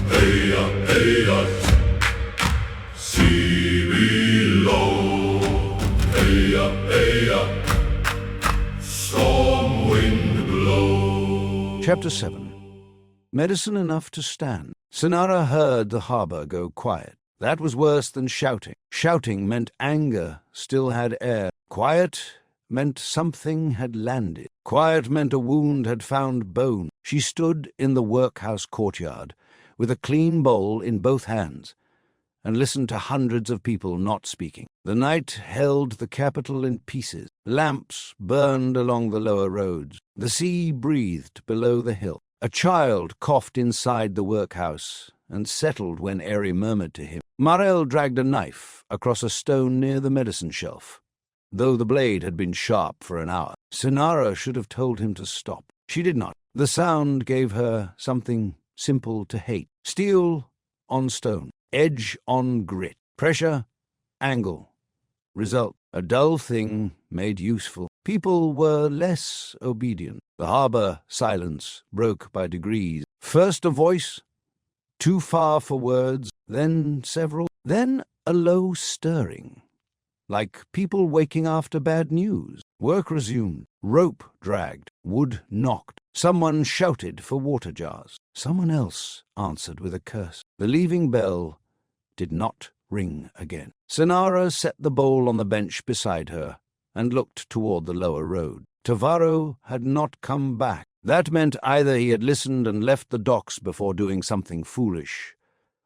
Heya, heya, see below. Heya, heya, storm wind blow. Chapter 7. Medicine enough to stand. Senara heard the harbor go quiet. That was worse than shouting. Shouting meant anger still had air. Quiet meant something had landed. Quiet meant a wound had found bone. She stood in the workhouse courtyard with a clean bowl in both hands and listened to hundreds of people not speaking. The night held the capital in pieces. Lamps burned along the lower roads. The sea breathed below the hill. A child coughed inside the workhouse and settled when Airy murmured to him. Marel dragged a knife across a stone near the medicine shelf. Though the blade had been sharp for an hour, Senara should have told him to stop. She did not. The sound gave her something simple to hate. Steel on stone, edge on grit, pressure, angle, result. A dull thing made useful. People were less obedient. The harbor silence broke by degrees. First a voice, too far for words, then several, then a low stirring, like people waking after bad news. Work resumed. Rope dragged. Wood knocked. Someone shouted for water jars. Someone else answered with a curse. The leaving bell did not ring again. Senara set the bowl on the bench beside her and looked toward the lower road. Tavaro had not come back. That meant either he had listened and left the docks before doing something foolish,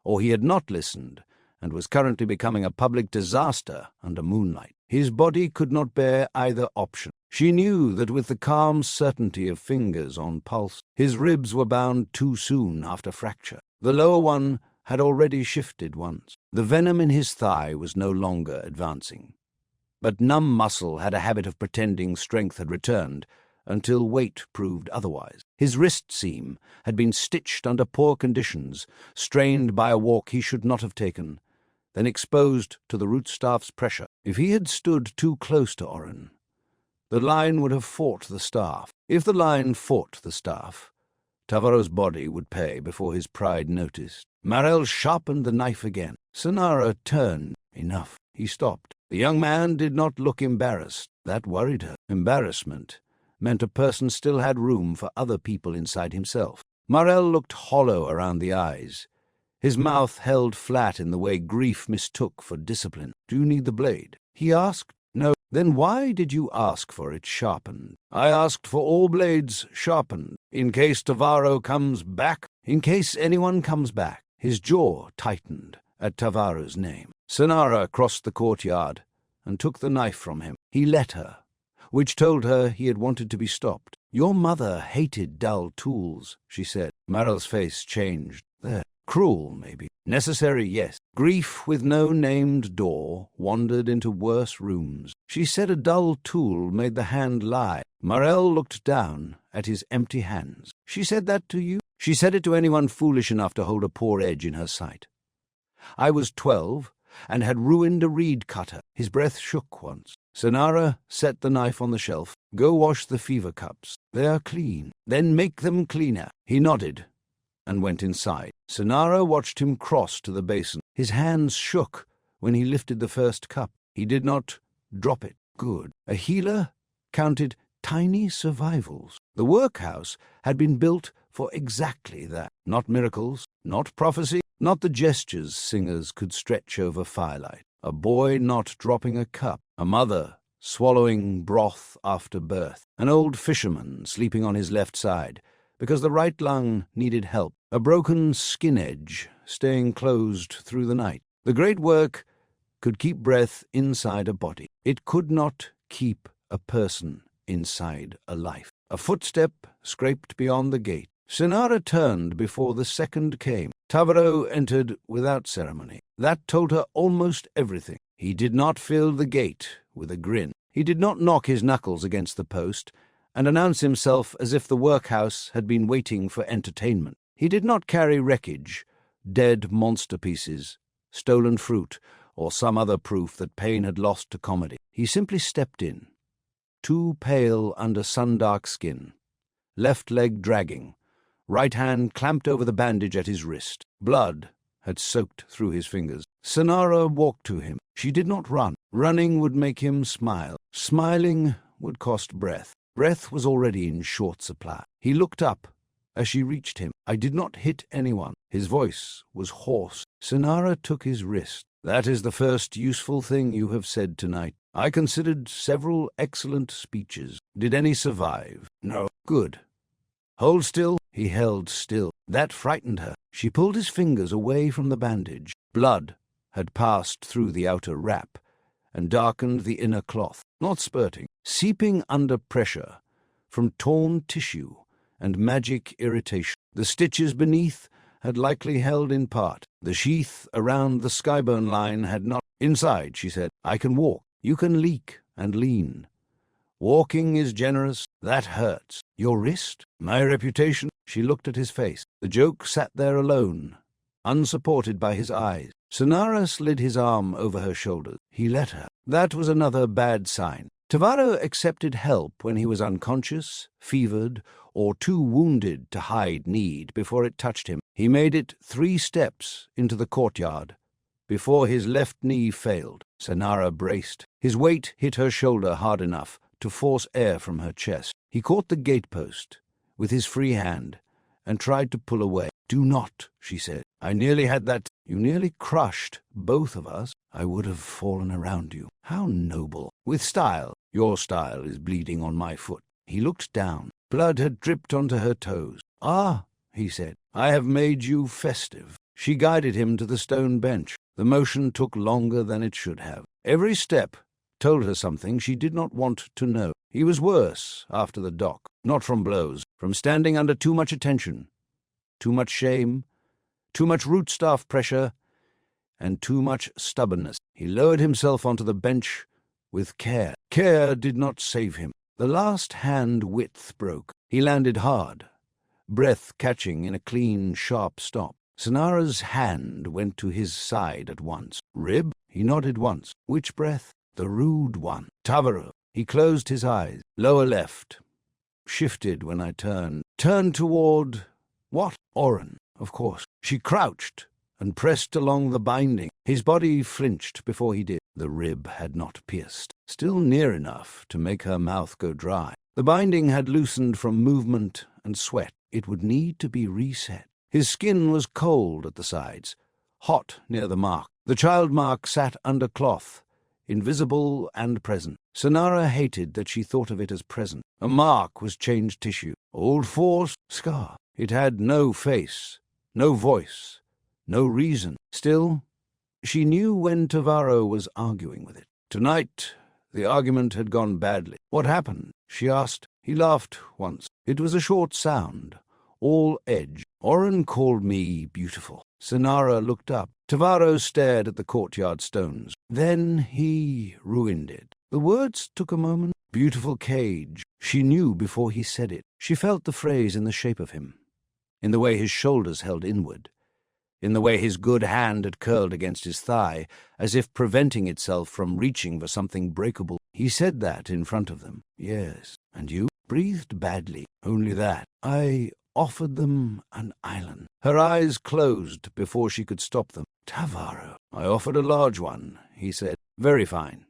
or he had not listened and was currently becoming a public disaster under moonlight. His body could not bear either option. She knew that with the calm certainty of fingers on pulse, his ribs were bound too soon after fracture. The lower one had already shifted once. The venom in his thigh was no longer advancing. But numb muscle had a habit of pretending strength had returned until weight proved otherwise. His wrist seam had been stitched under poor conditions, strained by a walk he should not have taken, then exposed to the rootstaff's pressure. If he had stood too close to Oren, the line would have fought the staff. If the line fought the staff, Tavaro's body would pay before his pride noticed. Marel sharpened the knife again. Senara turned. Enough. He stopped. The young man did not look embarrassed. That worried her. Embarrassment meant a person still had room for other people inside himself. Marel looked hollow around the eyes. His mouth held flat in the way grief mistook for discipline. "Do you need the blade?" he asked. "No." "Then why did you ask for it sharpened?" "I asked for all blades sharpened, in case Tavaro comes back." "In case anyone comes back." His jaw tightened at Tavaro's name. Senara crossed the courtyard and took the knife from him. He let her, which told her he had wanted to be stopped. "Your mother hated dull tools," she said. Marel's face changed. There. Cruel, maybe. Necessary, yes. Grief with no named door wandered into worse rooms. She said a dull tool made the hand lie. Marel looked down at his empty hands. "She said that to you?" "She said it to anyone foolish enough to hold a poor edge in her sight. I was 12 and had ruined a reed cutter." His breath shook once. Senara set the knife on the shelf. "Go wash the fever cups. They are clean. Then make them cleaner." He nodded and went inside. Senara watched him cross to the basin. His hands shook when he lifted the first cup. He did not drop it. Good. A healer counted tiny survivals. The workhouse had been built for exactly that. Not miracles, not prophecy, not the gestures singers could stretch over firelight. A boy not dropping a cup. A mother swallowing broth after birth. An old fisherman sleeping on his left side because the right lung needed help. A broken skin edge staying closed through the night. The great work could keep breath inside a body. It could not keep a person inside a life. A footstep scraped beyond the gate. Senara turned before the second came. Tavaro entered without ceremony. That told her almost everything. He did not fill the gate with a grin. He did not knock his knuckles against the post and announce himself as if the workhouse had been waiting for entertainment. He did not carry wreckage, dead monster pieces, stolen fruit, or some other proof that pain had lost to comedy. He simply stepped in, too pale under sun-dark skin, left leg dragging, right hand clamped over the bandage at his wrist. Blood had soaked through his fingers. Senara walked to him. She did not run. Running would make him smile. Smiling would cost breath. Breath was already in short supply. He looked up as she reached him. "I did not hit anyone." His voice was hoarse. Senara took his wrist. "That is the first useful thing you have said tonight. I considered several excellent speeches. Did any survive?" "No." "Good. Hold still." He held still. That frightened her. She pulled his fingers away from the bandage. Blood had passed through the outer wrap and darkened the inner cloth, not spurting, seeping under pressure from torn tissue and magic irritation. The stitches beneath had likely held in part. The sheath around the skybone line had not. "Inside," she said. "I can walk. You can leak and lean. Walking is generous. That hurts. Your wrist? My reputation?" She looked at his face. The joke sat there alone, unsupported by his eyes. Senara slid his arm over her shoulders. He let her. That was another bad sign. Tavaro accepted help when he was unconscious, fevered, or too wounded to hide need before it touched him. He made it 3 steps into the courtyard before his left knee failed. Senara braced. His weight hit her shoulder hard enough to force air from her chest. He caught the gatepost with his free hand and tried to pull away. "Do not," she said. "I nearly had that. You nearly crushed both of us. I would have fallen around you." "How noble." "With style." "Your style is bleeding on my foot." He looked down. Blood had dripped onto her toes. "Ah," he said, "I have made you festive." She guided him to the stone bench. The motion took longer than it should have. Every step told her something she did not want to know. He was worse after the dock, not from blows, from standing under too much attention, too much shame, too much root-staff pressure, and too much stubbornness. He lowered himself onto the bench with care. Care did not save him. The last hand width broke. He landed hard, breath catching in a clean, sharp stop. Senara's hand went to his side at once. "Rib?" He nodded once. "Which breath?" "The rude one." "Tavaro." He closed his eyes. "Lower left." Shifted when I turned. Turned toward... what? Oren, of course. She crouched and pressed along the binding. His body flinched before he did. The rib had not pierced. Still near enough to make her mouth go dry. The binding had loosened from movement and sweat. It would need to be reset. His skin was cold at the sides, hot near the mark. The child mark sat under cloth, invisible and present. Senara hated that she thought of it as present. A mark was changed tissue. Old force, scar. It had no face, no voice, no reason. Still, she knew when Tavaro was arguing with it. Tonight, the argument had gone badly. "What happened?" she asked. He laughed once. It was a short sound, all edge. "Oren called me beautiful." Senara looked up. Tavaro stared at the courtyard stones. "Then he ruined it." The words took a moment. "Beautiful cage." She knew before he said it. She felt the phrase in the shape of him, in the way his shoulders held inward, in the way his good hand had curled against his thigh, as if preventing itself from reaching for something breakable. He said that in front of them. "Yes. And you?" "Breathed badly. Only that. I offered them an island." Her eyes closed before she could stop them. "Tavaro." "I offered a large one," he said. "Very fine.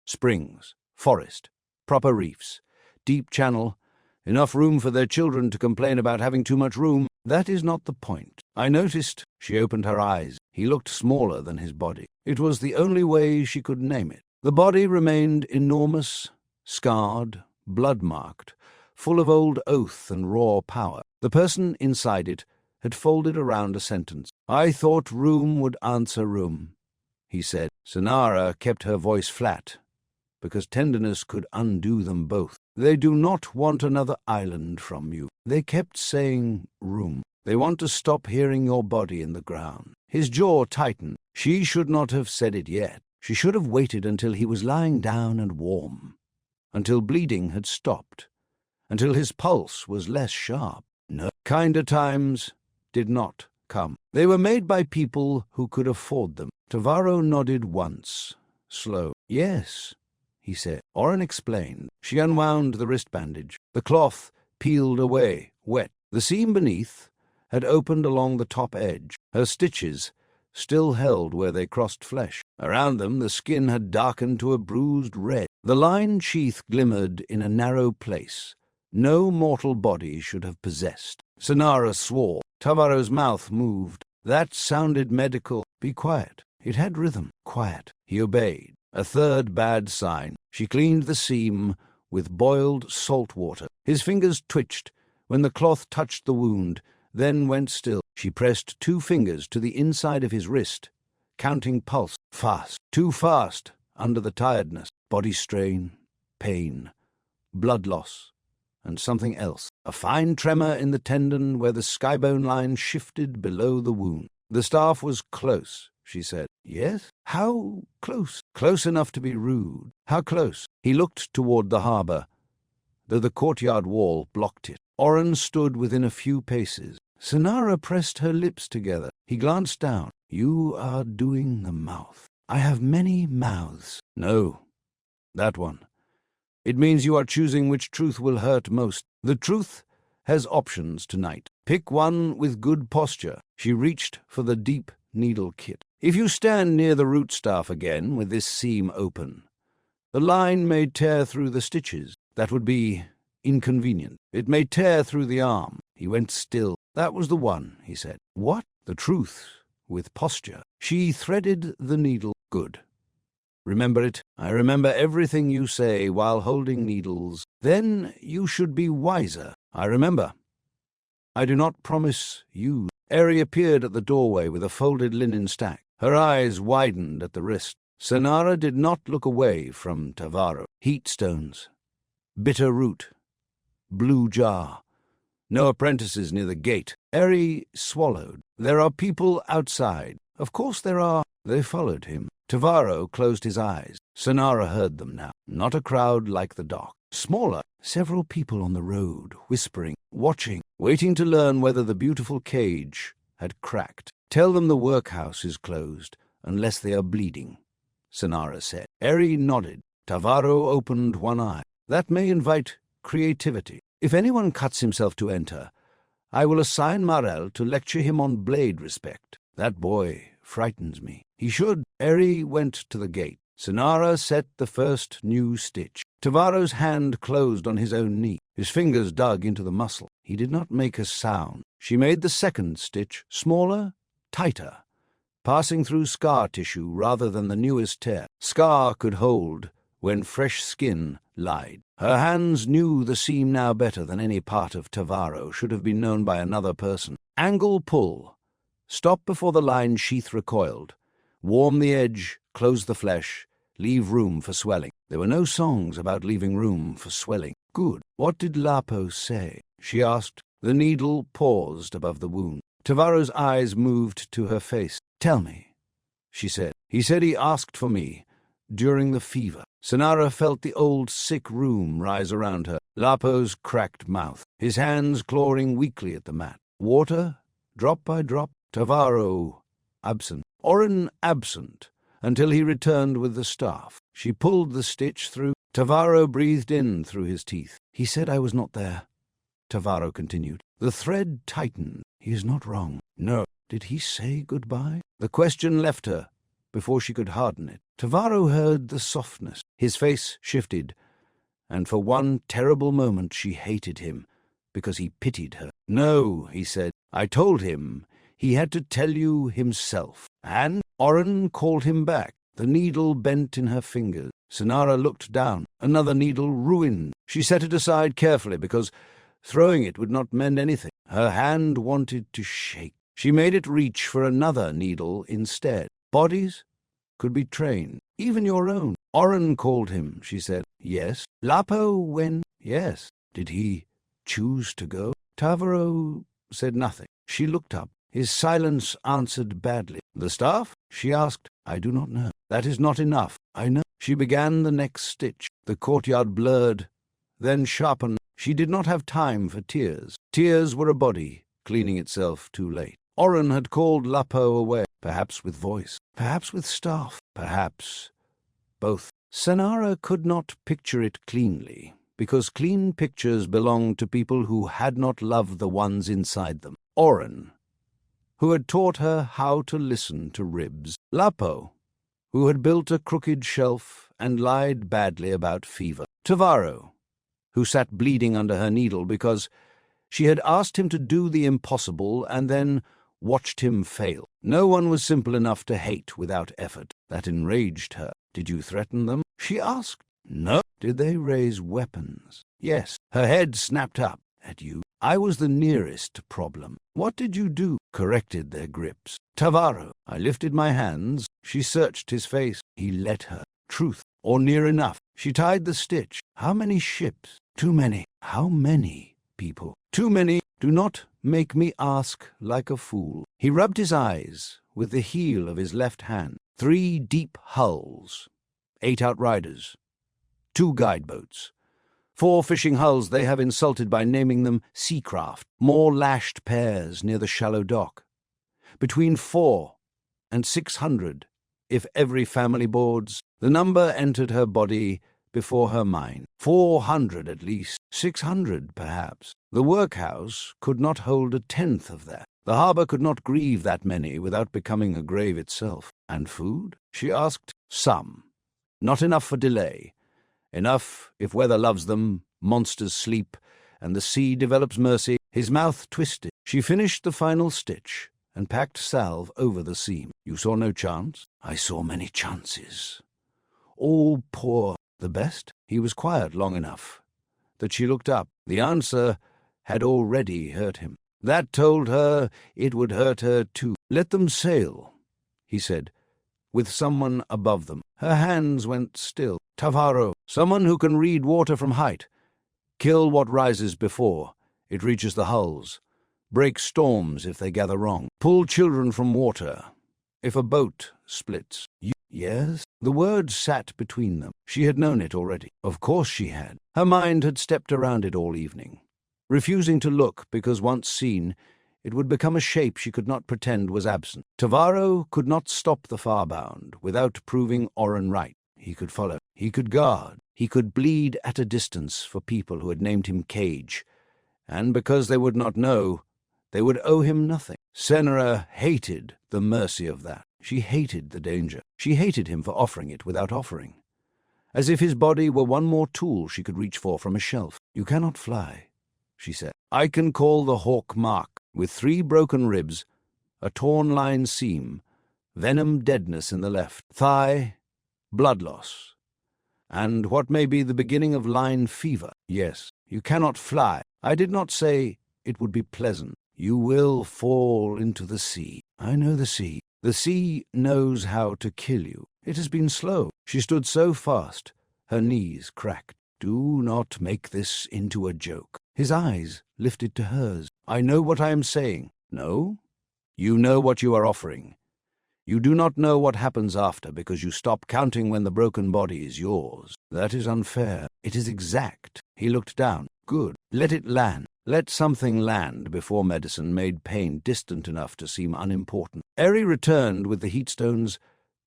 Springs, forest, proper reefs, deep channel, enough room for their children to complain about having too much room. That is not the point. I noticed." She opened her eyes. He looked smaller than his body. It was the only way she could name it. The body remained enormous, scarred, blood-marked, full of old oath and raw power. The person inside it had folded around a sentence. "I thought room would answer room," he said. Senara kept her voice flat, because tenderness could undo them both. "They do not want another island from you." They kept saying room. "They want to stop hearing your body in the ground." His jaw tightened. She should not have said it yet. She should have waited until he was lying down and warm, until bleeding had stopped, until his pulse was less sharp. No, kinder times did not come. They were made by people who could afford them. Tavaro nodded once, slow. "Yes," he said. Oren explained. She unwound the wrist bandage. The cloth peeled away, wet. The seam beneath had opened along the top edge. Her stitches still held where they crossed flesh. Around them the skin had darkened to a bruised red. The line sheath glimmered in a narrow place no mortal body should have possessed. Senara swore. Tavaro's mouth moved. That sounded medical. Be quiet. It had rhythm. Quiet. He obeyed. A third bad sign. She cleaned the seam with boiled salt water. His fingers twitched when the cloth touched the wound, then went still. She pressed 2 fingers to the inside of his wrist, counting pulse. Fast. Too fast under the tiredness. Body strain, pain, blood loss, and something else. A fine tremor in the tendon where the skybone line shifted below the wound. The staff was close, she said. Yes? How close? Close enough to be rude. How close? He looked toward the harbour, though the courtyard wall blocked it. Oren stood within a few paces. Senara pressed her lips together. He glanced down. You are doing the mouth. I have many mouths. No, that one. It means you are choosing which truth will hurt most. The truth has options tonight. Pick one with good posture. She reached for the deep needle kit. If you stand near the rootstaff again with this seam open, the line may tear through the stitches. That would be inconvenient. It may tear through the arm. He went still. That was the one, he said. What? The truth with posture. She threaded the needle. Good. Remember it. I remember everything you say while holding needles. Then you should be wiser. I remember. I do not promise you. Eri appeared at the doorway with a folded linen stack. Her eyes widened at the wrist. Senara did not look away from Tavaro. Heat stones. Bitter root. Blue jar. No apprentices near the gate. Eri swallowed. There are people outside. Of course there are. They followed him. Tavaro closed his eyes. Senara heard them now. Not a crowd like the dock. Smaller. Several people on the road, whispering, watching, waiting to learn whether the beautiful cage had cracked. Tell them the workhouse is closed, unless they are bleeding, Senara said. Eri nodded. Tavaro opened one eye. That may invite creativity. If anyone cuts himself to enter, I will assign Marel to lecture him on blade respect. That boy frightens me. He should. Eri went to the gate. Senara set the first new stitch. Tavaro's hand closed on his own knee. His fingers dug into the muscle. He did not make a sound. She made the second stitch, smaller, tighter, passing through scar tissue rather than the newest tear. Scar could hold when fresh skin lied. Her hands knew the seam now better than any part of Tavaro should have been known by another person. Angle pull. Stop before the line sheath recoiled. Warm the edge, close the flesh, leave room for swelling. There were no songs about leaving room for swelling. Good. What did Lapo say? She asked. The needle paused above the wound. Tavaro's eyes moved to her face. Tell me, she said. He said he asked for me during the fever. Senara felt the old sick room rise around her. Lapo's cracked mouth, his hands clawing weakly at the mat. Water, drop by drop. Tavaro, absent. Oren absent, until he returned with the staff. She pulled the stitch through. Tavaro breathed in through his teeth. He said I was not there, Tavaro continued. The thread tightened. He is not wrong. No. Did he say goodbye? The question left her before she could harden it. Tavaro heard the softness. His face shifted, and for one terrible moment she hated him, because he pitied her. No, he said. I told him he had to tell you himself. And Oren called him back. The needle bent in her fingers. Senara looked down. Another needle ruined. She set it aside carefully because throwing it would not mend anything. Her hand wanted to shake. She made it reach for another needle instead. Bodies could be trained, even your own. Oren called him, she said. Yes. Lapo when? Yes. Did he choose to go? Tavaro said nothing. She looked up. His silence answered badly. The staff? She asked. I do not know. That is not enough. I know. She began the next stitch. The courtyard blurred, then sharpened. She did not have time for tears. Tears were a body cleaning itself too late. Oren had called Lapo away, perhaps with voice, perhaps with staff, perhaps both. Senara could not picture it cleanly. because clean pictures belonged to people who had not loved the ones inside them. Oren, who had taught her how to listen to ribs. Lapo, who had built a crooked shelf and lied badly about fever. Tavaro, who sat bleeding under her needle because she had asked him to do the impossible and then watched him fail. No one was simple enough to hate without effort. That enraged her. Did you threaten them? She asked. No. Did they raise weapons? Yes. Her head snapped up. At you. I was the nearest problem. What did you do? Corrected their grips. Tavaro. I lifted my hands. She searched his face. He let her. Truth. Or near enough. She tied the stitch. How many ships? Too many. How many people? Too many. Do not make me ask like a fool. He rubbed his eyes with the heel of his left hand. 3 deep hulls. 8 outriders. 2 guideboats. 4 fishing hulls they have insulted by naming them seacraft. More lashed pairs near the shallow dock. Between 4 and 600, if every family boards. The number entered her body before her mind. 400 at least. 600 perhaps. The workhouse could not hold 1/10 of that. The harbour could not grieve that many without becoming a grave itself. And food? She asked. Some. Not enough for delay. Enough if weather loves them, monsters sleep, and the sea develops mercy. His mouth twisted. She finished the final stitch and packed salve over the seam. You saw no chance? I saw many chances. All poor. The best? He was quiet long enough that she looked up. The answer had already hurt him. That told her it would hurt her too. Let them sail, he said, with someone above them. Her hands went still. Tavaro, someone who can read water from height. Kill what rises before it reaches the hulls. Break storms if they gather wrong. Pull children from water if a boat splits. Yes? The word sat between them. She had known it already. Of course she had. Her mind had stepped around it all evening, refusing to look because once seen, it would become a shape she could not pretend was absent. Tavaro could not stop the farbound without proving Oren right. He could follow. He could guard. He could bleed at a distance for people who had named him Cage, and because they would not know, they would owe him nothing. Senara hated the mercy of that. She hated the danger. She hated him for offering it without offering, as if his body were one more tool she could reach for from a shelf. You cannot fly, she said. I can call the hawk mark, with 3 broken ribs, a torn line seam, venom deadness in the left thigh, blood loss, and what may be the beginning of line fever. Yes, you cannot fly. I did not say it would be pleasant. You will fall into the sea. I know the sea. The sea knows how to kill you. It has been slow. She stood so fast, her knees cracked. Do not make this into a joke. His eyes lifted to hers. I know what I am saying. No? You know what you are offering. You do not know what happens after because you stop counting when the broken body is yours. That is unfair. It is exact. He looked down. Good. Let it land. Let something land before medicine made pain distant enough to seem unimportant. Eri returned with the heatstones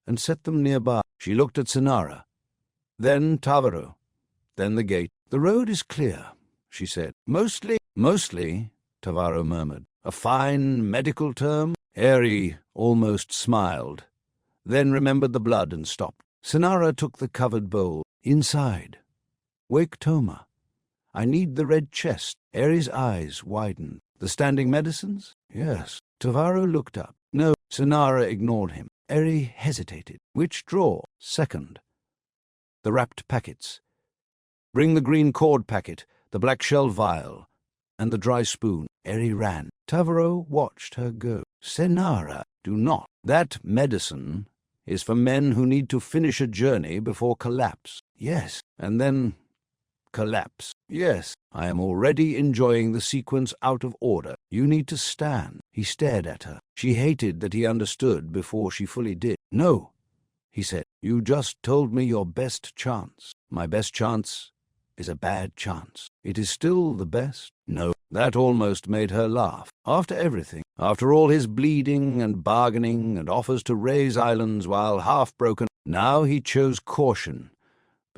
and set them nearby. She looked at Senara, then Tavaro, then the gate. The road is clear, she said. Mostly, Tavaro murmured. A fine medical term? Eri almost smiled, then remembered the blood and stopped. Senara took the covered bowl. Inside. Wake Toma. I need the red chest. Eri's eyes widened. The standing medicines? Yes. Tavaro looked up. No. Senara ignored him. Eri hesitated. Which drawer? Second. The wrapped packets. Bring the green cord packet, the black shell vial, and the dry spoon. Eri ran. Tavaro watched her go. Senara, do not. That medicine is for men who need to finish a journey before collapse. Yes, and then collapse. Yes, I am already enjoying the sequence out of order. You need to stand. He stared at her. She hated that he understood before she fully did. No, he said. You just told me your best chance. My best chance is a bad chance. It is still the best? No. That almost made her laugh. After everything, after all his bleeding and bargaining and offers to raise islands while half-broken, now he chose caution,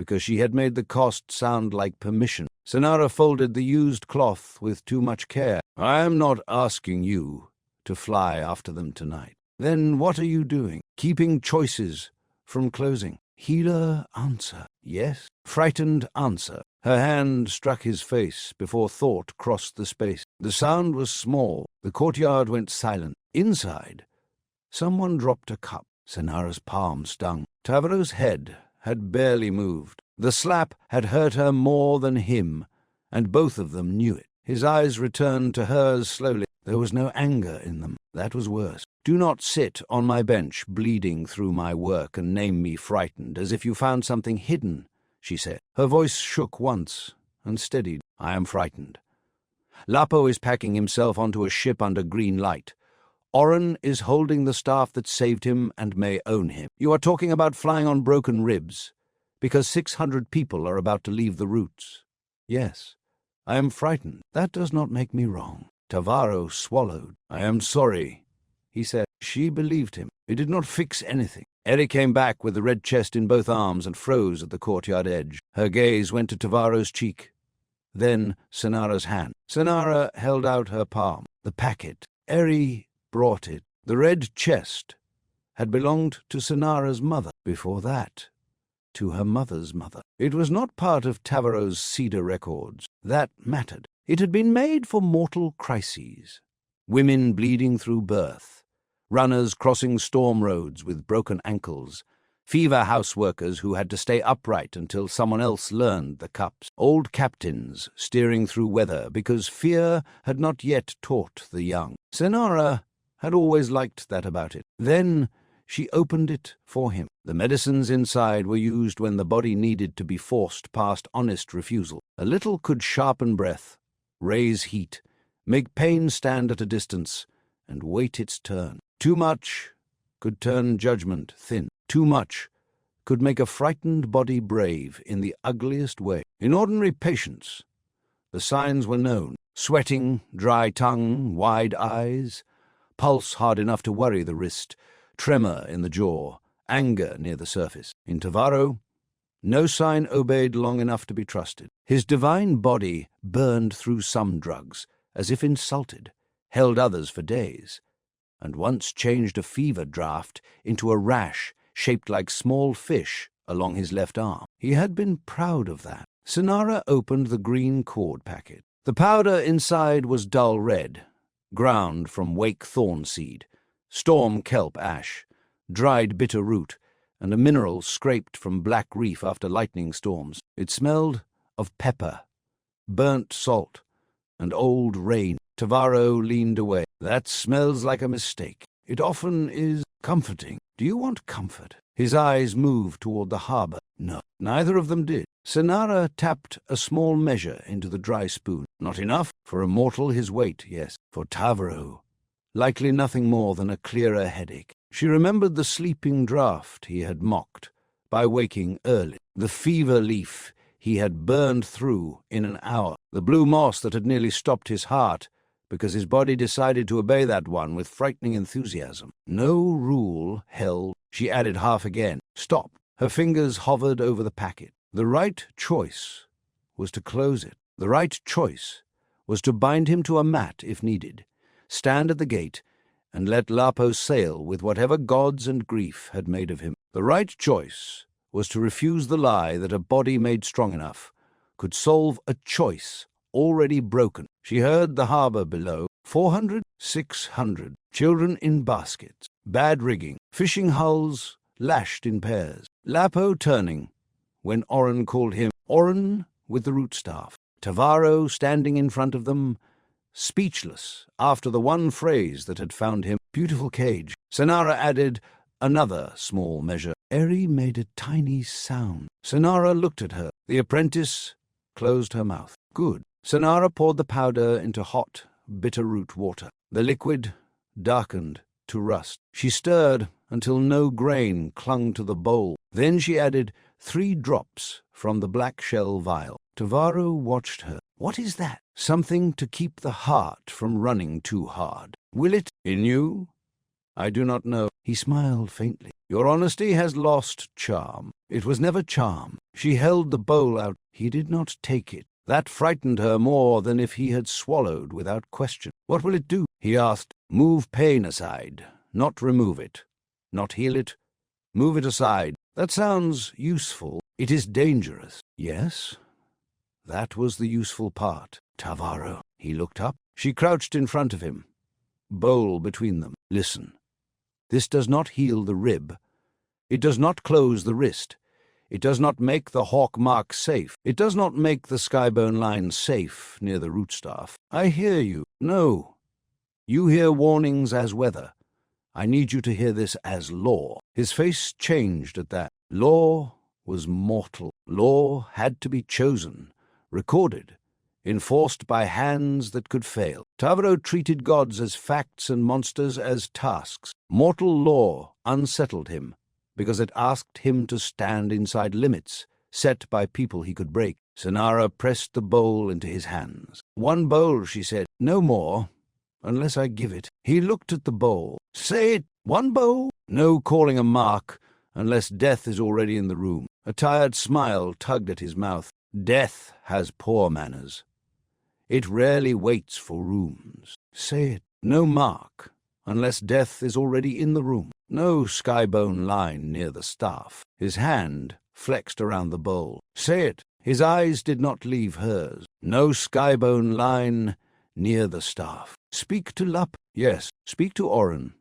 because she had made the cost sound like permission. Senara folded the used cloth with too much care. I am not asking you to fly after them tonight. Then what are you doing? Keeping choices from closing. Healer answer. Yes. Frightened answer. Her hand struck his face before thought crossed the space. The sound was small. The courtyard went silent. Inside, someone dropped a cup. Senara's palm stung. Tavaro's head had barely moved. The slap had hurt her more than him, and both of them knew it. His eyes returned to hers slowly. There was no anger in them. That was worse. Do not sit on my bench bleeding through my work and name me frightened, as if you found something hidden, she said. Her voice shook once and steadied. I am frightened. Lapo is packing himself onto a ship under green light. Oren is holding the staff that saved him and may own him. You are talking about flying on broken ribs, because 600 people are about to leave the roots. Yes, I am frightened. That does not make me wrong. Tavaro swallowed. I am sorry, he said. She believed him. It did not fix anything. Eri came back with the red chest in both arms and froze at the courtyard edge. Her gaze went to Tavaro's cheek, then Senara's hand. Senara held out her palm. The packet. Eri brought it. The red chest had belonged to Senara's mother. Before that, to her mother's mother. It was not part of Tavaro's cedar records. That mattered. It had been made for mortal crises. Women bleeding through birth, runners crossing storm roads with broken ankles, fever house workers who had to stay upright until someone else learned the cups, old captains steering through weather because fear had not yet taught the young. Senara had always liked that about it. Then she opened it for him. The medicines inside were used when the body needed to be forced past honest refusal. A little could sharpen breath, raise heat, make pain stand at a distance, and wait its turn. Too much could turn judgment thin. Too much could make a frightened body brave in the ugliest way. In ordinary patients, the signs were known. Sweating, dry tongue, wide eyes, pulse hard enough to worry the wrist, tremor in the jaw, anger near the surface. In Tavaro, no sign obeyed long enough to be trusted. His divine body burned through some drugs, as if insulted, held others for days, and once changed a fever draft into a rash shaped like small fish along his left arm. He had been proud of that. Senara opened the green cord packet. The powder inside was dull red, ground from wake thorn seed, storm kelp ash, dried bitter root, and a mineral scraped from black reef after lightning storms. It smelled of pepper, burnt salt, and old rain. Tavaro leaned away. That smells like a mistake. It often is comforting. Do you want comfort? His eyes moved toward the harbor. No, neither of them did. Senara tapped a small measure into the dry spoon. Not enough? For a mortal his weight, yes. For Tavaro, likely nothing more than a clearer headache. She remembered the sleeping draught he had mocked by waking early, the fever leaf he had burned through in an hour, the blue moss that had nearly stopped his heart because his body decided to obey that one with frightening enthusiasm. No rule held. She added half again. Stop. Her fingers hovered over the packet. The right choice was to close it. The right choice was to bind him to a mat if needed, stand at the gate, and let Lapo sail with whatever gods and grief had made of him. The right choice was to refuse the lie that a body made strong enough could solve a choice already broken. She heard the harbor below. 400, 600, children in baskets, bad rigging, fishing hulls lashed in pairs. Lapo turning when Oren called him. Oren with the root staff. Tavaro standing in front of them, speechless after the one phrase that had found him. Beautiful cage. Senara added another small measure. Eri made a tiny sound. Senara looked at her. The apprentice closed her mouth. Good. Senara poured the powder into hot, bitter root water. The liquid darkened to rust. She stirred until no grain clung to the bowl. Then she added 3 drops from the black shell vial. Tavaro watched her. What is that? Something to keep the heart from running too hard. Will it? In you? I do not know. He smiled faintly. Your honesty has lost charm. It was never charm. She held the bowl out. He did not take it. That frightened her more than if he had swallowed without question. What will it do? He asked. Move pain aside, not remove it. Not heal it. Move it aside. That sounds useful. It is dangerous. Yes? That was the useful part. Tavaro. He looked up. She crouched in front of him. Bowl between them. Listen. This does not heal the rib. It does not close the wrist. It does not make the hawk mark safe. It does not make the skybone line safe near the rootstaff. I hear you. No. You hear warnings as weather. I need you to hear this as law. His face changed at that. Law was mortal. Law had to be chosen, recorded, enforced by hands that could fail. Tavaro treated gods as facts and monsters as tasks. Mortal law unsettled him, because it asked him to stand inside limits set by people he could break. Senara pressed the bowl into his hands. One bowl, she said. No more, unless I give it. He looked at the bowl. Say it. One bowl? No calling a mark, unless death is already in the room. A tired smile tugged at his mouth. Death has poor manners. It rarely waits for rooms. Say it. No mark, unless death is already in the room. No skybone line near the staff. His hand flexed around the bowl. Say it. His eyes did not leave hers. No skybone line near the staff. Speak to Lup. Yes, speak to Oren.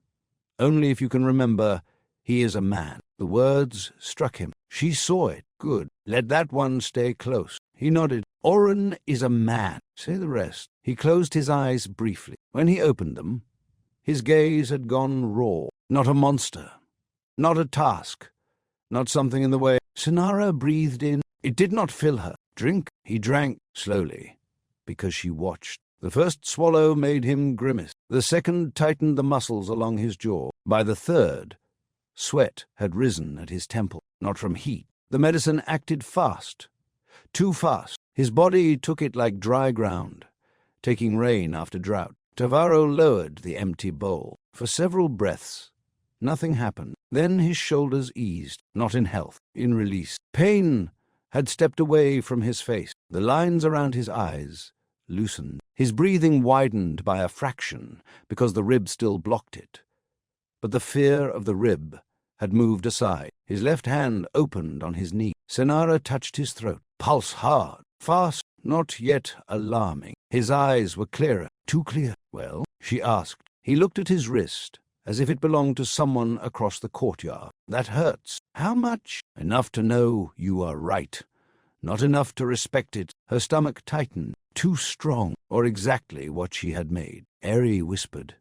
Only if you can remember, he is a man. The words struck him. She saw it. Good. Let that one stay close. He nodded. Oren is a man. Say the rest. He closed his eyes briefly. When he opened them, his gaze had gone raw. Not a monster. Not a task. Not something in the way. Senara breathed in. It did not fill her. Drink. He drank slowly, because she watched. The first swallow made him grimace. The second tightened the muscles along his jaw. By the third, sweat had risen at his temple, not from heat. The medicine acted fast. Too fast. His body took it like dry ground, taking rain after drought. Tavaro lowered the empty bowl. For several breaths, nothing happened. Then his shoulders eased, not in health, in release. Pain had stepped away from his face. The lines around his eyes loosened. His breathing widened by a fraction because the rib still blocked it. But the fear of the rib had moved aside. His left hand opened on his knee. Senara touched his throat. Pulse hard, fast, not yet alarming. His eyes were clearer, too clear. Well, she asked. He looked at his wrist, as if it belonged to someone across the courtyard. That hurts. How much? Enough to know you are right. Not enough to respect it. Her stomach tightened. Too strong, or exactly what she had made. Eri whispered.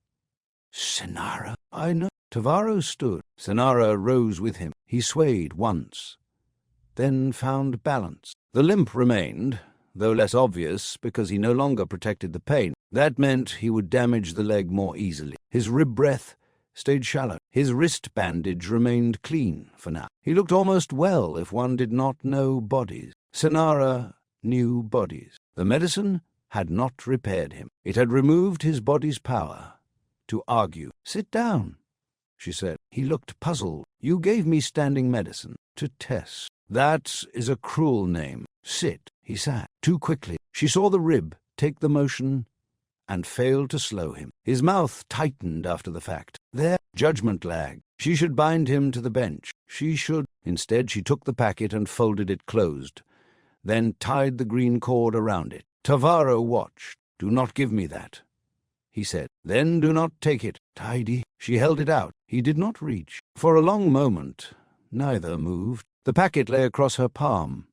Senara, I know. Tavaro stood. Senara rose with him. He swayed once, then found balance. The limp remained, though less obvious because he no longer protected the pain. That meant he would damage the leg more easily. His rib breath stayed shallow. His wrist bandage remained clean for now. He looked almost well if one did not know bodies. Senara knew bodies. The medicine had not repaired him. It had removed his body's power to argue. Sit down, she said. He looked puzzled. You gave me standing medicine to test. That is a cruel name. Sit. He sat. Too quickly. She saw the rib take the motion and failed to slow him. His mouth tightened after the fact. There, judgment lagged. She should bind him to the bench. She should. Instead, she took the packet and folded it closed, then tied the green cord around it. Tavaro watched. Do not give me that, he said. Then do not take it. Tidy. She held it out. He did not reach. For a long moment, neither moved. The packet lay across her palm,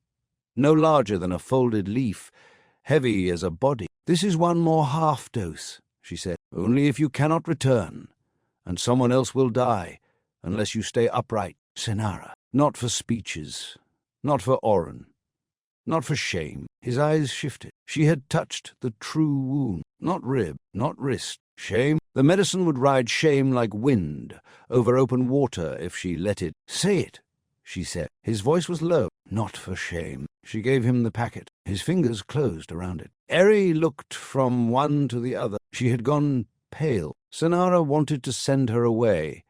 no larger than a folded leaf, heavy as a body. This is one more half-dose, she said. Only if you cannot return, and someone else will die, unless you stay upright. Senara. Not for speeches, not for Oren, not for shame. His eyes shifted. She had touched the true wound. Not rib, not wrist. Shame. The medicine would ride shame like wind over open water if she let it. Say it, she said. His voice was low. Not for shame. She gave him the packet. His fingers closed around it. Eri looked from one to the other. She had gone pale. Senara wanted to send her away,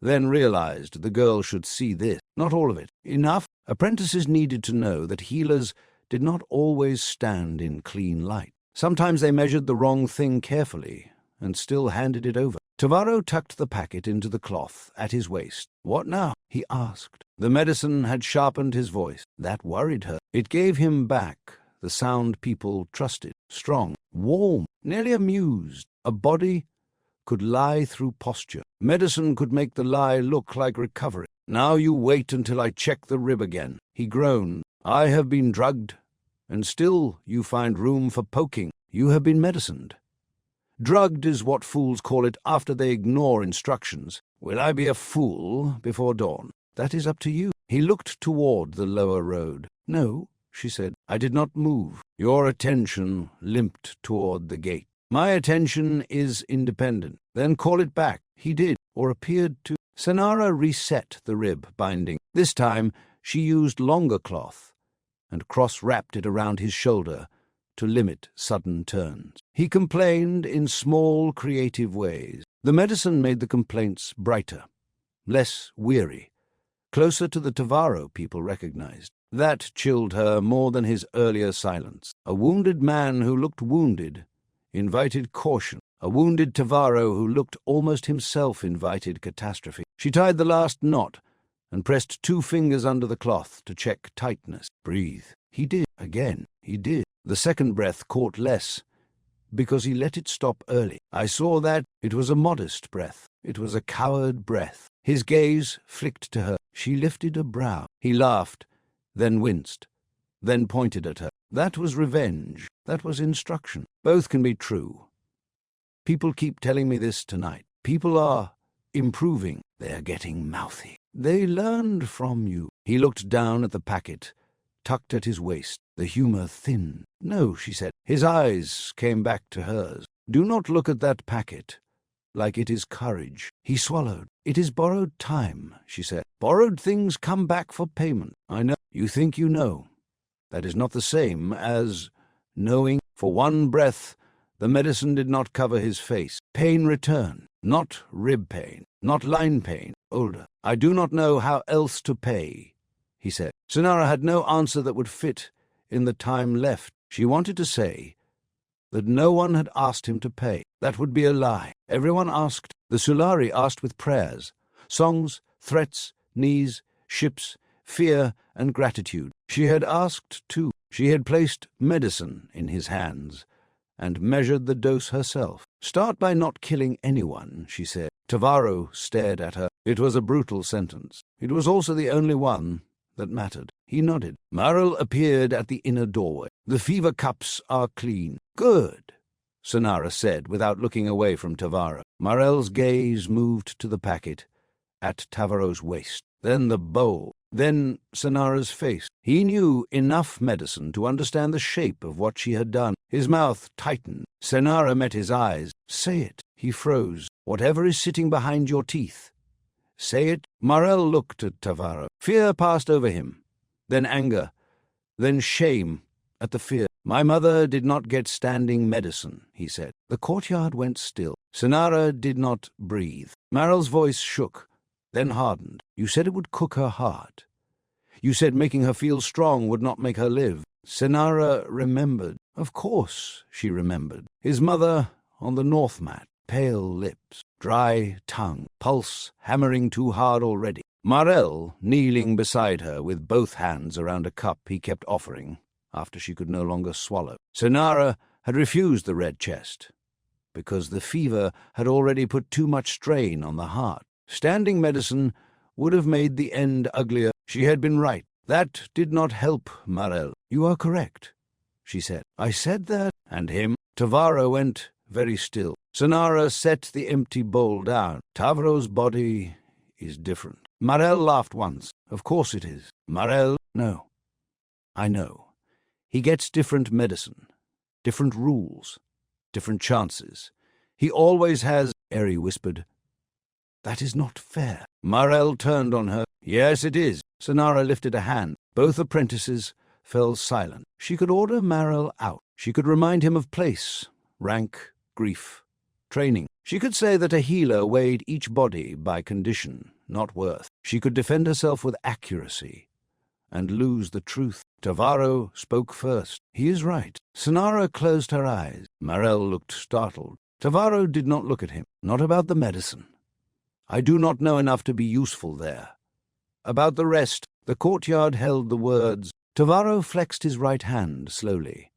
then realized the girl should see this. Not all of it. Enough? Apprentices needed to know that healers did not always stand in clean light. Sometimes they measured the wrong thing carefully and still handed it over. Tavaro tucked the packet into the cloth at his waist. "What now?" he asked. The medicine had sharpened his voice. That worried her. It gave him back the sound people trusted. Strong, warm, nearly amused. A body could lie through posture. Medicine could make the lie look like recovery. "Now you wait until I check the rib again," he groaned. "I have been drugged, and still you find room for poking. You have been medicined. Drugged is what fools call it after they ignore instructions. Will I be a fool before dawn? That is up to you." He looked toward the lower road. "No," she said. "I did not move." Your attention limped toward the gate. "My attention is independent." "Then call it back." He did, or appeared to. Senara reset the rib binding. This time she used longer cloth and cross-wrapped it around his shoulder to limit sudden turns. He complained in small, creative ways. The medicine made the complaints brighter, less weary, closer to the Tavaro people recognized. That chilled her more than his earlier silence. A wounded man who looked wounded invited caution. A wounded Tavaro who looked almost himself invited catastrophe. She tied the last knot and pressed 2 fingers under the cloth to check tightness. "Breathe." He did. Again, he did. The second breath caught less, because he let it stop early. I saw that. It was a modest breath. It was a coward breath. His gaze flicked to her. She lifted a brow. He laughed, then winced, then pointed at her. That was revenge. That was instruction. Both can be true. People keep telling me this tonight. People are improving. They are getting mouthy. They learned from you. He looked down at the packet, tucked at his waist. The humor thinned. "No," she said. His eyes came back to hers. "Do not look at that packet like it is courage." He swallowed. "It is borrowed time," she said. "Borrowed things come back for payment. I know. You think you know. That is not the same as knowing." For one breath, the medicine did not cover his face. Pain returned. Not rib pain, not line pain, older. "I do not know how else to pay," he said. Senara had no answer that would fit in the time left. She wanted to say that no one had asked him to pay. That would be a lie. Everyone asked. The Sulari asked with prayers, songs, threats, knees, ships, fear, and gratitude. She had asked too. She had placed medicine in his hands and measured the dose herself. "Start by not killing anyone," she said. Tavaro stared at her. It was a brutal sentence. It was also the only one that mattered. He nodded. Marel appeared at the inner doorway. "The fever cups are clean." "Good," Senara said without looking away from Tavaro. Marel's gaze moved to the packet at Tavaro's waist, then the bowl, then Senara's face. He knew enough medicine to understand the shape of what she had done. His mouth tightened. Senara met his eyes. "Say it." He froze. "Whatever is sitting behind your teeth. Say it." Marel looked at Tavaro. Fear passed over him, then anger, then shame at the fear. "My mother did not get standing medicine," he said. The courtyard went still. Senara did not breathe. Marel's voice shook, then hardened. "You said it would cook her heart. You said making her feel strong would not make her live." Senara remembered. Of course she remembered. His mother on the north mat. Pale lips, dry tongue, pulse hammering too hard already. Marel kneeling beside her with both hands around a cup he kept offering after she could no longer swallow. Senara had refused the red chest because the fever had already put too much strain on the heart. Standing medicine would have made the end uglier. She had been right. That did not help Marel. "You are correct," she said. "I said that." And him. Tavaro went very still. Senara set the empty bowl down. "Tavaro's body is different." Marel laughed once. "Of course it is." Marel, "No. I know. He gets different medicine, different rules, different chances. He always has," Eri whispered. "That is not fair." Marel turned on her. "Yes, it is." Senara lifted a hand. Both apprentices fell silent. She could order Marel out. She could remind him of place, rank, grief, training. She could say that a healer weighed each body by condition, not worth. She could defend herself with accuracy and lose the truth. Tavaro spoke first. He is right. Senara closed her eyes. Marel looked startled. Tavaro did not look at him. Not about the medicine. I do not know enough to be useful there. About the rest, the courtyard held the words. Tavaro flexed his right hand slowly,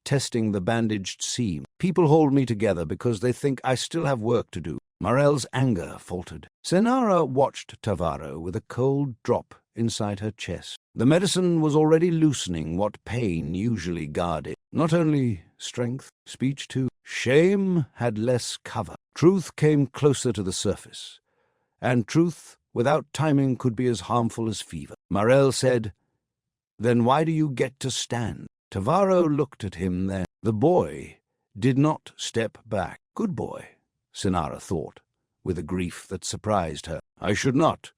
testing the bandaged seam. People hold me together because they think I still have work to do. Marel's anger faltered. Senara watched Tavaro with a cold drop inside her chest. The medicine was already loosening what pain usually guarded. Not only strength, speech too. Shame had less cover. Truth came closer to the surface. And truth, without timing, could be as harmful as fever. Marel said, "Then why do you get to stand?" Tavaro looked at him then. The boy did not step back. Good boy, Senara thought, with a grief that surprised her. I should not,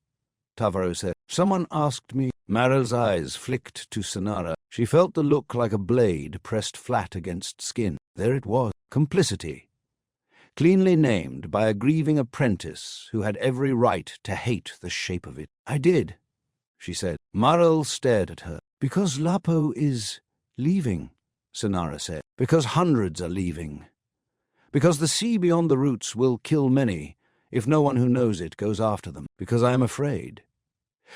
Tavaro said. Someone asked me. Marel's eyes flicked to Senara. She felt the look like a blade pressed flat against skin. There it was, complicity. Cleanly named by a grieving apprentice who had every right to hate the shape of it. I did, she said. Marel stared at her. Because Lapo is leaving, Senara said. Because hundreds are leaving. Because the sea beyond the roots will kill many if no one who knows it goes after them. Because I am afraid.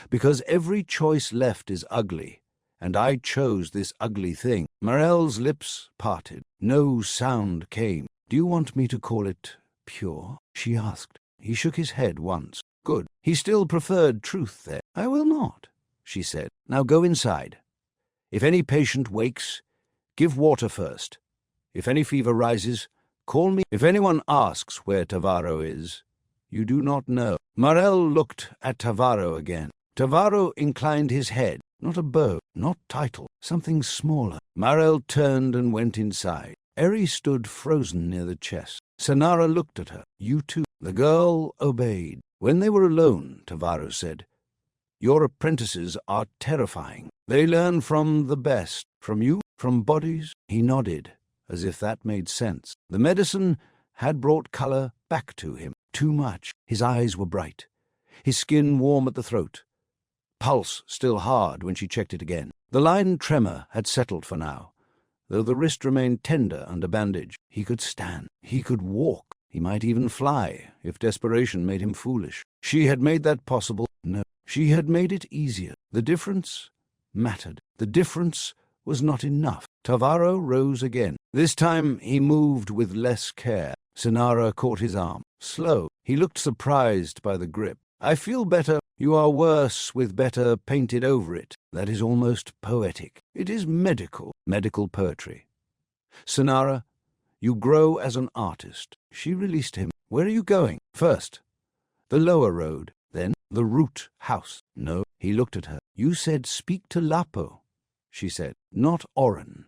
Because every choice left is ugly, and I chose this ugly thing. Marel's lips parted. No sound came. Do you want me to call it pure? She asked. He shook his head once. Good. He still preferred truth there. I will not, she said. Now go inside. If any patient wakes, give water first. If any fever rises, call me. If anyone asks where Tavaro is, you do not know. Marel looked at Tavaro again. Tavaro inclined his head. Not a bow, not title, something smaller. Marel turned and went inside. Eri stood frozen near the chest. Senara looked at her. You too. The girl obeyed. When they were alone, Tavaro said, Your apprentices are terrifying. They learn from the best. From you? From bodies? He nodded, as if that made sense. The medicine had brought color back to him. Too much. His eyes were bright. His skin warm at the throat. Pulse still hard when she checked it again. The line tremor had settled for now. Though the wrist remained tender under bandage, he could stand. He could walk. He might even fly, if desperation made him foolish. She had made that possible. No, she had made it easier. The difference mattered. The difference was not enough. Tavaro rose again. This time he moved with less care. Senara caught his arm. Slow. He looked surprised by the grip. I feel better. You are worse with better painted over it. That is almost poetic. It is medical poetry. Senara, you grow as an artist. She released him. Where are you going? First, the lower road, then the root house. No, he looked at her. You said speak to Lapo, she said. Not Oren.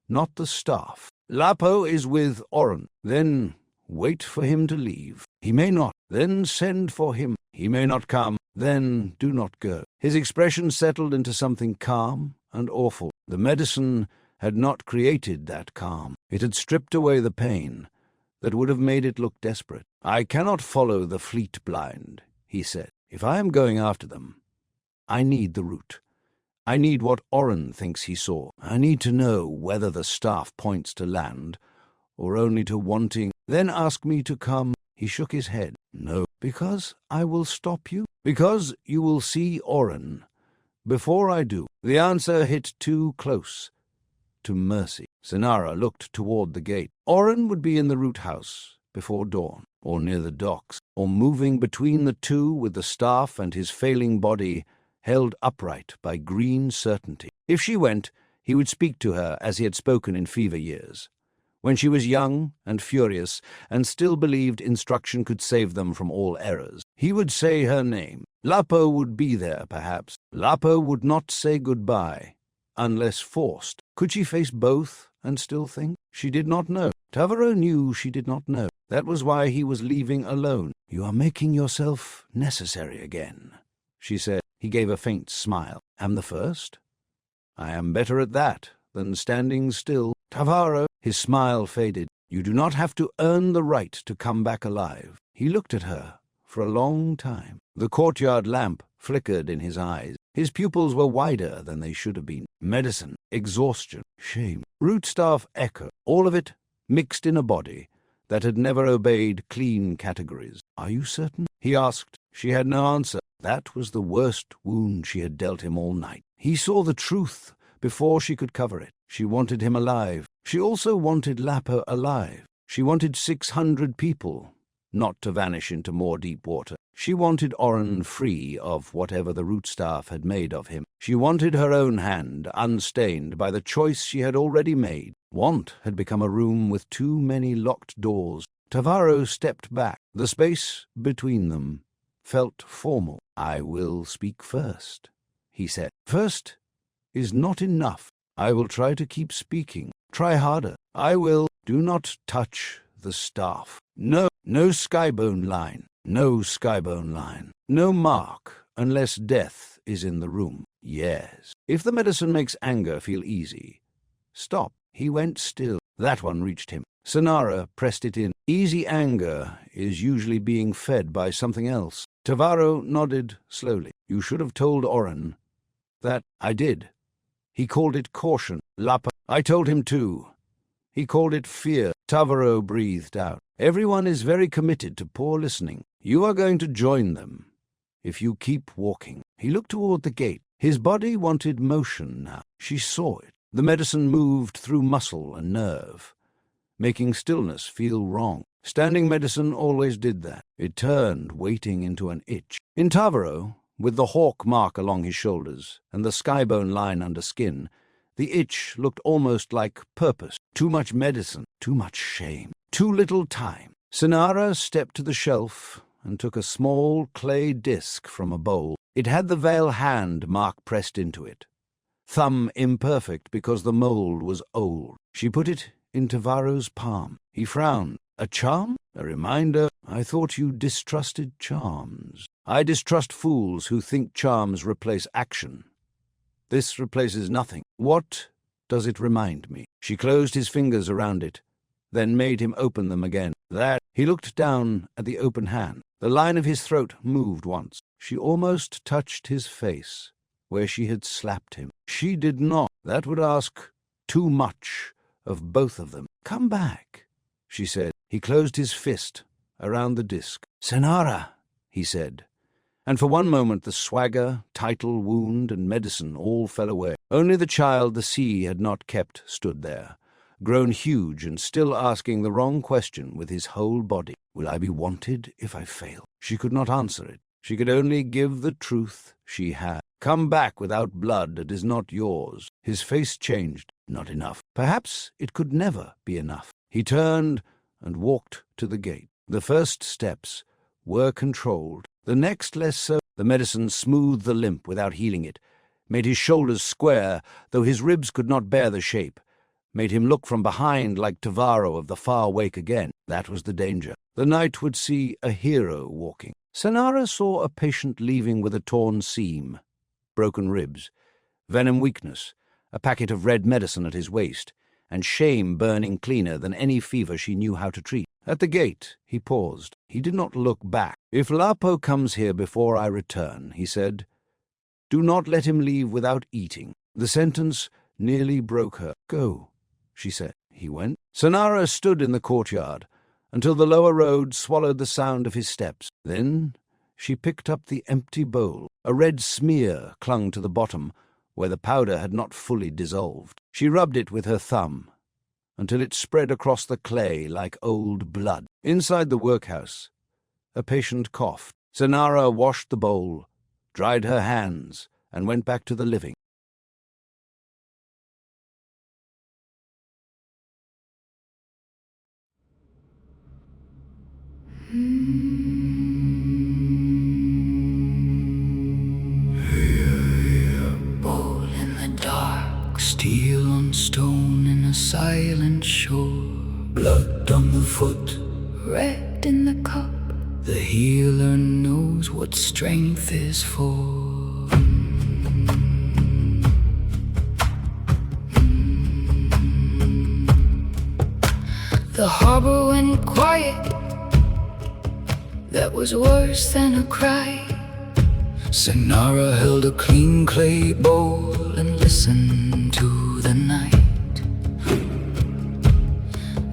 Not the staff. Lapo is with Oren. Then wait for him to leave. He may not. Then send for him. He may not come. Then do not go. His expression settled into something calm and awful. The medicine had not created that calm. It had stripped away the pain that would have made it look desperate. I cannot follow the fleet blind, he said. If I am going after them, I need the route. I need what Oren thinks he saw. I need to know whether the staff points to land or only to wanting. Then ask me to come. He shook his head. No, because I will stop you. Because you will see Oren before I do. The answer hit too close to mercy. Senara looked toward the gate. Oren would be in the root house before dawn, or near the docks, or moving between the two with the staff and his failing body held upright by green certainty. If she went, he would speak to her as he had spoken in fever years, when she was young and furious and still believed instruction could save them from all errors. He would say her name. Lapo would be there, perhaps. Lapo would not say goodbye, unless forced. Could she face both and still think? She did not know. Tavaro knew she did not know. That was why he was leaving alone. You are making yourself necessary again, she said. He gave a faint smile. Am the first? I am better at that than standing still. Tavaro, his smile faded. You do not have to earn the right to come back alive. He looked at her for a long time. The courtyard lamp flickered in his eyes. His pupils were wider than they should have been. Medicine, exhaustion, shame, rootstaff echo, all of it mixed in a body that had never obeyed clean categories. "Are you certain?" he asked. She had no answer. That was the worst wound she had dealt him all night. He saw the truth before she could cover it. She wanted him alive. She also wanted Lapo alive. She wanted 600 people, not to vanish into more deep water. She wanted Oren free of whatever the rootstaff had made of him. She wanted her own hand unstained by the choice she had already made. Want had become a room with too many locked doors. Tavaro stepped back. The space between them felt formal. "I will speak first," he said. "First is not enough. I will try to keep speaking. Try harder. I will. Do not touch the staff. No skybone line. No skybone line. No mark unless death is in the room. Yes. If the medicine makes anger feel easy, stop." He went still. That one reached him. Senara pressed it in. Easy anger is usually being fed by something else. Tavaro nodded slowly. "You should have told Oren that." "I did. He called it caution. Lapa. I told him too. He called it fear." Tavaro breathed out. "Everyone is very committed to poor listening. You are going to join them if you keep walking." He looked toward the gate. His body wanted motion now. She saw it. The medicine moved through muscle and nerve, making stillness feel wrong. Standing medicine always did that. It turned waiting into an itch. In Tavaro, with the hawk mark along his shoulders and the skybone line under skin, the itch looked almost like purpose. Too much medicine, too much shame, too little time. Senara stepped to the shelf and took a small clay disc from a bowl. It had the veil hand mark pressed into it. Thumb imperfect because the mold was old. She put it in Tavaro's palm. He frowned. "A charm? A reminder? I thought you distrusted charms." "I distrust fools who think charms replace action. This replaces nothing. What does it remind me?" She closed his fingers around it, then made him open them again. "That." He looked down at the open hand. The line of his throat moved once. She almost touched his face, where she had slapped him. She did not. That would ask too much of both of them. "Come back," she said. He closed his fist around the disc. "Senara," he said. And for one moment the swagger, title, wound, and medicine all fell away. Only the child the sea had not kept stood there, grown huge and still asking the wrong question with his whole body. "Will I be wanted if I fail?" She could not answer it. She could only give the truth she had. "Come back without blood. It is not yours." His face changed. Not enough. Perhaps it could never be enough. He turned and walked to the gate. The first steps were controlled. The next less so. The medicine smoothed the limp without healing it, made his shoulders square, though his ribs could not bear the shape, made him look from behind like Tavaro of the far wake again. That was the danger. The night would see a hero walking. Senara saw a patient leaving with a torn seam, broken ribs, venom weakness, a packet of red medicine at his waist, and shame burning cleaner than any fever she knew how to treat. At the gate, he paused. He did not look back. "If Lapo comes here before I return," he said, "do not let him leave without eating." The sentence nearly broke her. "Go," she said. He went. Senara stood in the courtyard until the lower road swallowed the sound of his steps. Then she picked up the empty bowl. A red smear clung to the bottom, where the powder had not fully dissolved. She rubbed it with her thumb until it spread across the clay like old blood. Inside the workhouse, a patient coughed. Senara washed the bowl, dried her hands, and went back to the living. Bowl in the dark, steel on stone in a silent shore. Blood on the foot, red in the cup. The healer knows what strength is for. The harbor went quiet. That was worse than a cry. Senara held a clean clay bowl and listened to the night.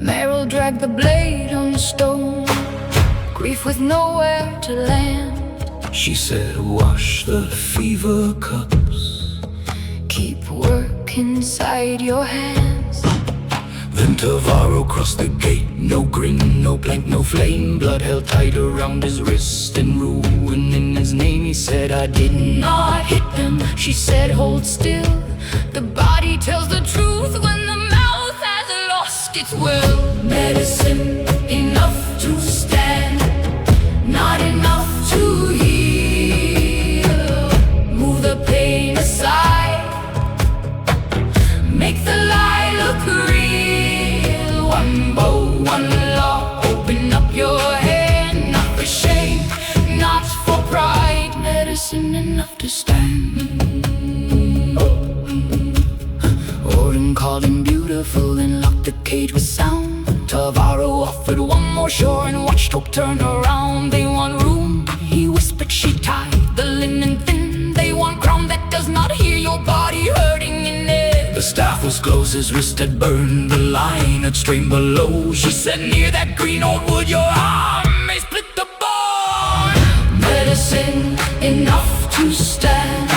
Marel dragged the blade on the stone, grief with nowhere to land. She said, wash the fever cups, keep work inside your hands. Then Tavaro crossed the gate, no grin, no plank, no flame. Blood held tight around his wrist and ruin in his name. He said, I did not hit them. She said, hold still. The body tells the truth when the mouth has lost its will. Medicine enough to stand, not enough to heal. Move the pain aside, make the lie look real. One bow, one law, open up your hand. Not for shame, not for pride. Medicine enough to stand. Orin called him beautiful and locked the cage with sound. Tavaro offered one more shore and watched hope turn around. They want room, he whispered, she tied the linen thin. They want ground that does not hear your body hurting in it. The staff was close, his wrist had burned, the line had strained below. She said, near that green old wood your arm may split the bone. Medicine enough to stand,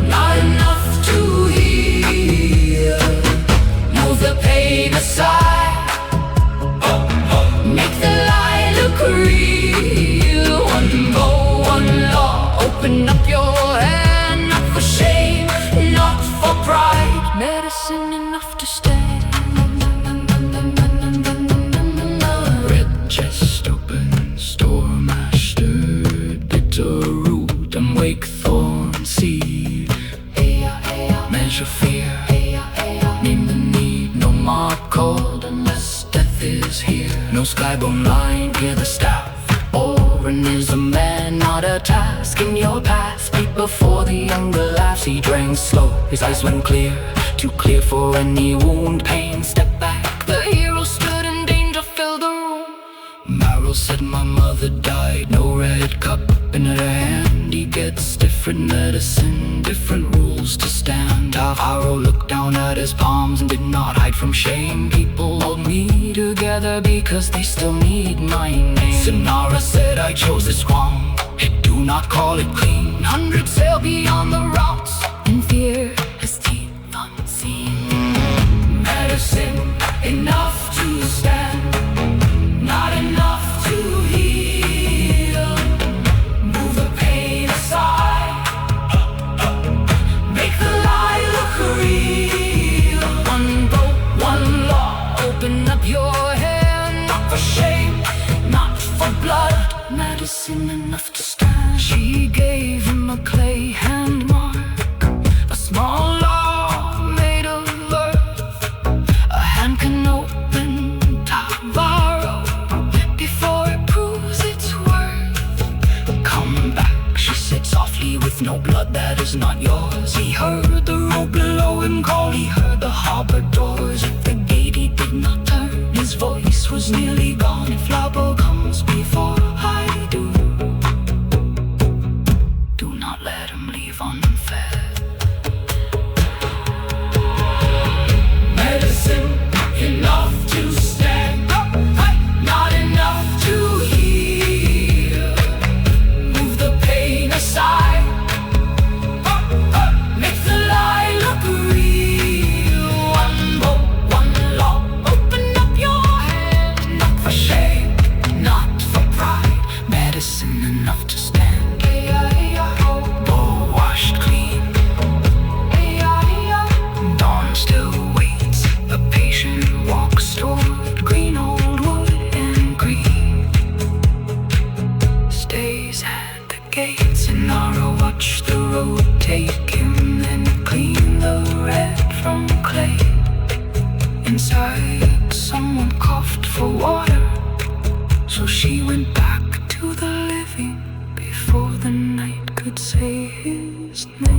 not enough to heal. Move the pain aside, make the lie look real. One bow, one law, open up your hand. Not for shame, not for pride. Medicine enough to stand. Red chest open, storm mash stirred, bitter root and wake thorn seed. Measure fear, name the need, no mark called unless death is here. No skybone line, hear the staff. Orin is a man, not a task. In your past, beat before the younger laughs. He drank slow, his eyes went clear, too clear for any wound, pain. Step back, the hero stood in danger, filled the room. Marel said, my mother died, no red cup in her hand. He gets different medicine, different rules to stand. Tavaro looked down at his palms and did not hide from shame. People hold me together because they still need my name. Senara said, I chose this wrong, do not call it clean. Hundreds sail beyond the routes in fear, his teeth unseen. Medicine enough to stand, not enough to heal. Move the pain aside, make the lie look real. One boat, one law, open up your hand. Not for shame, not for blood. Medicine enough to stand. She gave him a clay hand mark, a small law made of earth. A hand can open Tavaro before it proves its worth. Come back, she said softly, with no blood that is not yours. He heard the road below him call, he heard the harbor doors. At the gate he did not turn, his voice was nearly gone. If Labo comes before I do, do not let him leave unfed. Medicine enough to stand, not enough to heal. Move the pain aside, make the lie look real. One boat, one law, open up your hand. Not for shame, not for pride. Medicine enough to stand. Bowl washed clean, dawn still waits. A patient walks toward green old wood and green. Stays at the gates, Senara watch the road take him, then clean the red from clay. Inside, someone coughed for water, so she went back to the living before the night could say his name.